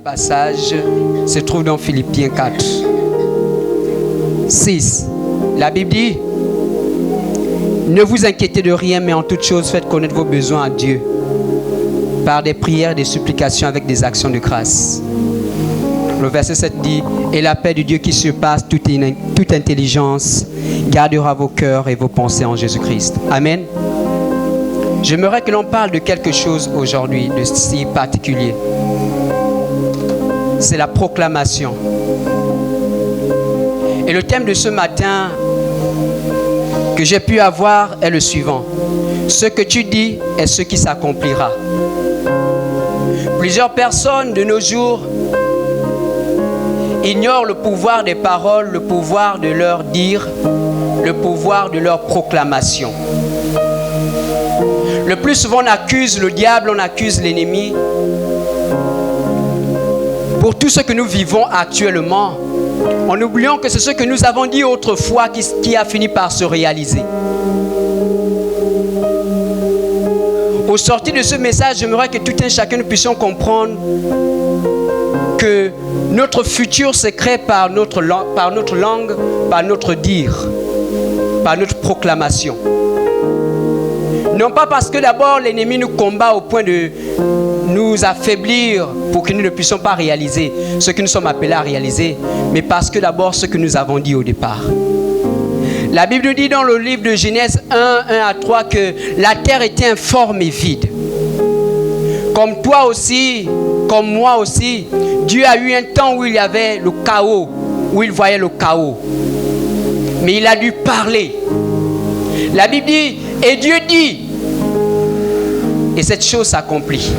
Le passage se trouve dans Philippiens 4, 6. La Bible dit: ne vous inquiétez de rien, mais en toute chose, faites connaître vos besoins à Dieu par des prières et des supplications avec des actions de grâce. Le verset 7 dit: et la paix de Dieu qui surpasse toute intelligence gardera vos cœurs et vos pensées en Jésus-Christ. Amen. J'aimerais que l'on parle de quelque chose aujourd'hui de si particulier. C'est la proclamation. Et le thème de ce matin que j'ai pu avoir est le suivant: ce que tu dis est ce qui s'accomplira. Plusieurs personnes de nos jours ignorent le pouvoir des paroles, le pouvoir de leur dire, le pouvoir de leur proclamation. Le plus souvent, on accuse le diable, on accuse l'ennemi pour tout ce que nous vivons actuellement, en oubliant que c'est ce que nous avons dit autrefois qui a fini par se réaliser. Au sortir de ce message, j'aimerais que tout un chacun nous puissions comprendre que notre futur se crée par notre langue, par notre dire, par notre proclamation. Non pas parce que d'abord l'ennemi nous combat au point de nous affaiblir pour que nous ne puissions pas réaliser ce que nous sommes appelés à réaliser, mais parce que d'abord ce que nous avons dit au départ. La Bible nous dit dans le livre de Genèse 1:1-3 que la terre était informe et vide. Comme toi aussi, comme moi aussi, Dieu a eu un temps où il y avait le chaos, où il voyait le chaos. Mais il a dû parler. La Bible dit, et Dieu dit, et cette chose s'accomplit.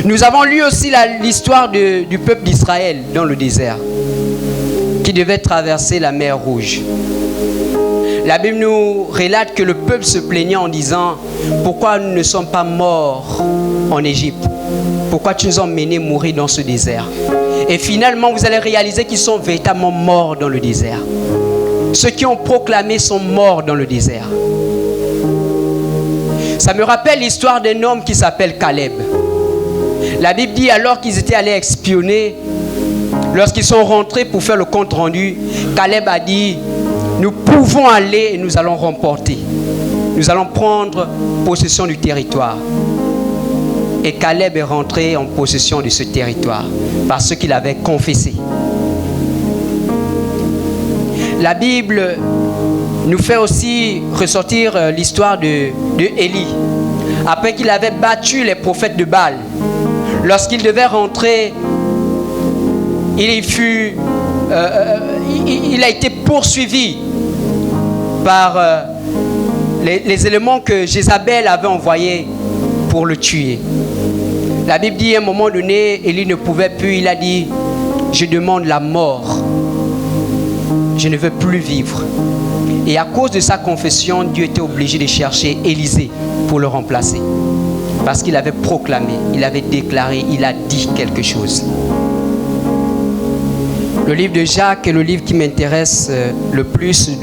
Nous avons lu aussi l'histoire du peuple d'Israël dans le désert, qui devait traverser la mer Rouge. La Bible nous relate que le peuple se plaignait en disant: pourquoi nous ne sommes pas morts en Égypte? Pourquoi tu nous as emmenés mourir dans ce désert? Et finalement, vous allez réaliser qu'ils sont véritablement morts dans le désert. Ceux qui ont proclamé sont morts dans le désert. Ça me rappelle l'histoire d'un homme qui s'appelle Caleb. La Bible dit, alors qu'ils étaient allés espionner, lorsqu'ils sont rentrés pour faire le compte rendu, Caleb a dit: nous pouvons aller et nous allons remporter. Nous allons prendre possession du territoire. Et Caleb est rentré en possession de ce territoire parce qu'il avait confessé. La Bible nous fait aussi ressortir l'histoire de Élie. Après qu'il avait battu les prophètes de Baal, lorsqu'il devait rentrer, il a été poursuivi par les éléments que Jézabel avait envoyés pour le tuer. La Bible dit, à un moment donné, Élie ne pouvait plus, il a dit: je demande la mort, je ne veux plus vivre. Et à cause de sa confession, Dieu était obligé de chercher Élisée pour le remplacer. Parce qu'il avait proclamé, il avait déclaré, il a dit quelque chose. Le livre de Jacques est le livre qui m'intéresse le plus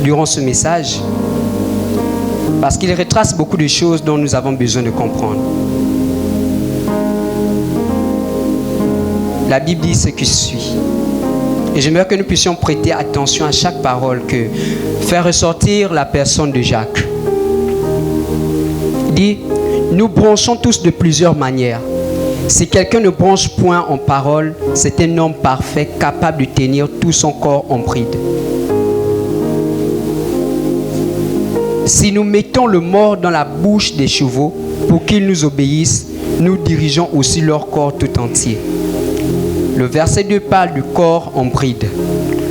durant ce message, parce qu'il retrace beaucoup de choses dont nous avons besoin de comprendre. La Bible dit ce qui suit. Et j'aimerais que nous puissions prêter attention à chaque parole, que faire ressortir la personne de Jacques. Il dit: nous bronchons tous de plusieurs manières. Si quelqu'un ne bronche point en parole, c'est un homme parfait, capable de tenir tout son corps en bride. Si nous mettons le mors dans la bouche des chevaux pour qu'ils nous obéissent, nous dirigeons aussi leur corps tout entier. Le verset 2 parle du corps en bride.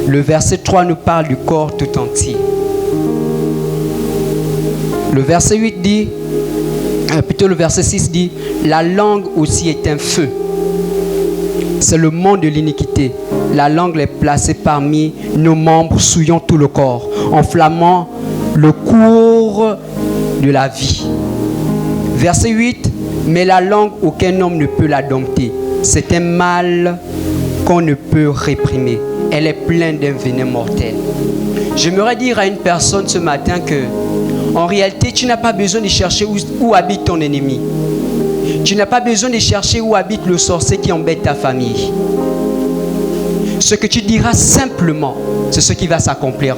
Le verset 3 nous parle du corps tout entier. Le verset 8 dit, le verset 6 dit: la langue aussi est un feu. C'est le monde de l'iniquité. La langue est placée parmi nos membres, souillant tout le corps, enflammant le cours de la vie. Verset 8: mais la langue, aucun homme ne peut la dompter. C'est un mal qu'on ne peut réprimer. Elle est pleine d'un venin mortel. J'aimerais dire à une personne ce matin que En réalité, tu n'as pas besoin de chercher où habite ton ennemi. Tu n'as pas besoin de chercher où habite le sorcier qui embête ta famille. Ce que tu diras simplement, c'est ce qui va s'accomplir.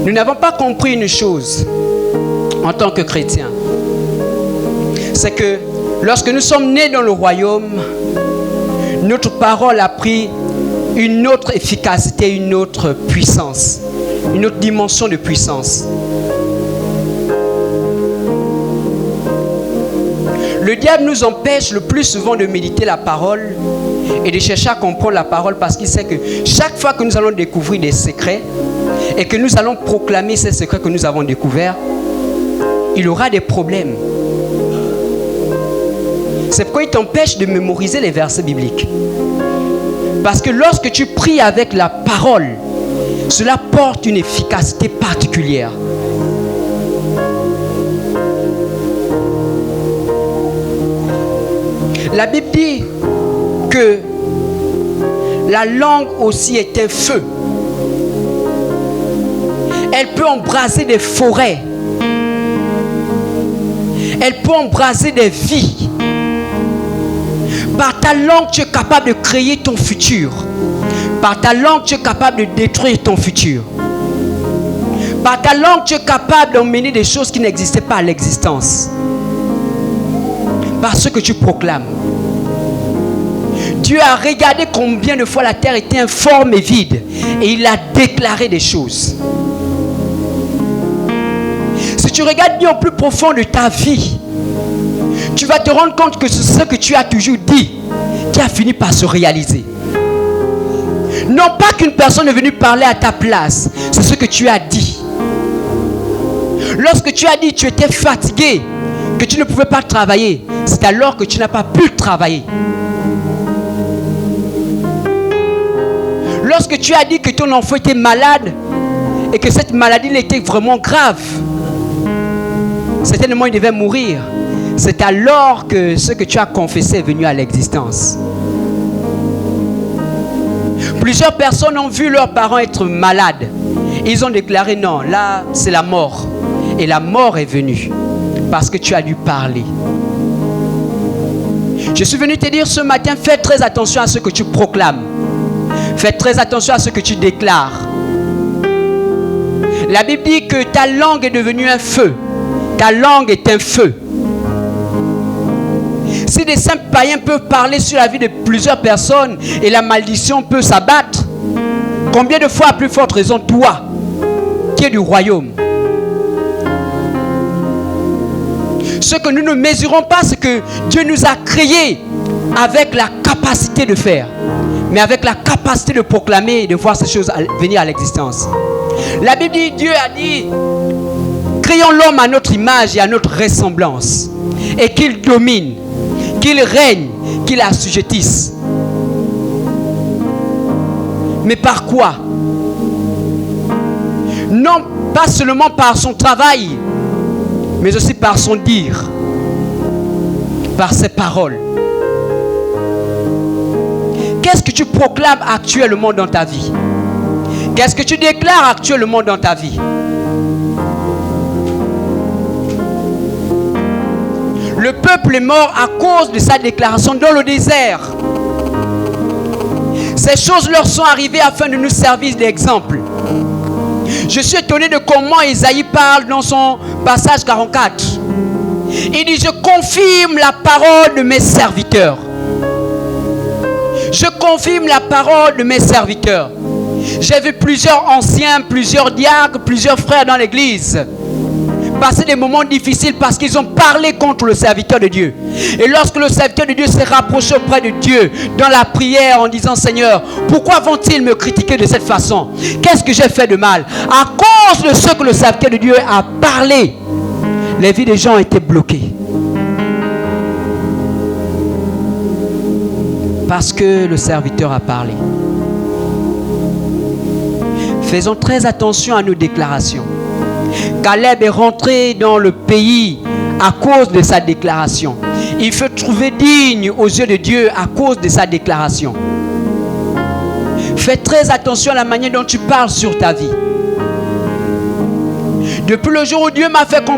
Nous n'avons pas compris une chose en tant que chrétiens. C'est que lorsque nous sommes nés dans le royaume, notre parole a pris une autre efficacité, une autre puissance, une autre dimension de puissance. Le diable nous empêche le plus souvent de méditer la parole et de chercher à comprendre la parole parce qu'il sait que chaque fois que nous allons découvrir des secrets et que nous allons proclamer ces secrets que nous avons découverts, il aura des problèmes. C'est pourquoi il t'empêche de mémoriser les versets bibliques. Parce que lorsque tu pries avec la parole, cela porte une efficacité particulière. La Bible dit que la langue aussi est un feu. Elle peut embraser des forêts. Elle peut embraser des vies. Par ta langue, tu es capable de créer ton futur. Par ta langue, tu es capable de détruire ton futur. Par ta langue, tu es capable d'emmener des choses qui n'existaient pas à l'existence. Par ce que tu proclames. Dieu a regardé combien de fois la terre était informe et vide. Et il a déclaré des choses. Si tu regardes bien au plus profond de ta vie, tu vas te rendre compte que c'est ce que tu as toujours dit qui a fini par se réaliser. Non pas qu'une personne est venue parler à ta place, c'est ce que tu as dit. Lorsque tu as dit que tu étais fatigué, que tu ne pouvais pas travailler, c'est alors que tu n'as pas pu travailler. Lorsque tu as dit que ton enfant était malade et que cette maladie était vraiment grave, certainement il devait mourir. C'est alors que ce que tu as confessé est venu à l'existence. Plusieurs personnes ont vu leurs parents être malades. Ils ont déclaré non, là c'est la mort. Et la mort est venue parce que tu as dû parler. Je suis venu te dire ce matin, fais très attention à ce que tu proclames. Fais très attention à ce que tu déclares. La Bible dit que ta langue est devenue un feu. Ta langue est un feu. Si des simples païens peuvent parler sur la vie de plusieurs personnes et la malédiction peut s'abattre, combien de fois à plus forte raison toi, qui es du royaume? Ce que nous ne mesurons pas, c'est que Dieu nous a créés avec la capacité de faire, mais avec la capacité de proclamer et de voir ces choses venir à l'existence. La Bible dit, Dieu a dit, créons l'homme à notre image et à notre ressemblance, et qu'il domine, qu'il règne, qu'il assujettisse. Mais par quoi? Non pas seulement par son travail, mais aussi par son dire, par ses paroles. Qu'est-ce que tu proclames actuellement dans ta vie? Qu'est-ce que tu déclares actuellement dans ta vie? Le peuple est mort à cause de sa déclaration dans le désert. Ces choses leur sont arrivées afin de nous servir d'exemple. Je suis étonné de comment Isaïe parle dans son passage 44. Il dit, je confirme la parole de mes serviteurs. Je confirme la parole de mes serviteurs. J'ai vu plusieurs anciens, plusieurs diacres, plusieurs frères dans l'église passer des moments difficiles parce qu'ils ont parlé contre le serviteur de Dieu. Et lorsque le serviteur de Dieu s'est rapproché auprès de Dieu dans la prière en disant, Seigneur, pourquoi vont-ils me critiquer de cette façon? Qu'est-ce que j'ai fait de mal? À cause de ce que le serviteur de Dieu a parlé, les vies des gens ont été bloquées. Parce que le serviteur a parlé. Faisons très attention à nos déclarations. Caleb est rentré dans le pays à cause de sa déclaration. Il faut trouver digne aux yeux de Dieu à cause de sa déclaration. Fais très attention à la manière dont tu parles sur ta vie. Depuis le jour où Dieu m'a fait comprendre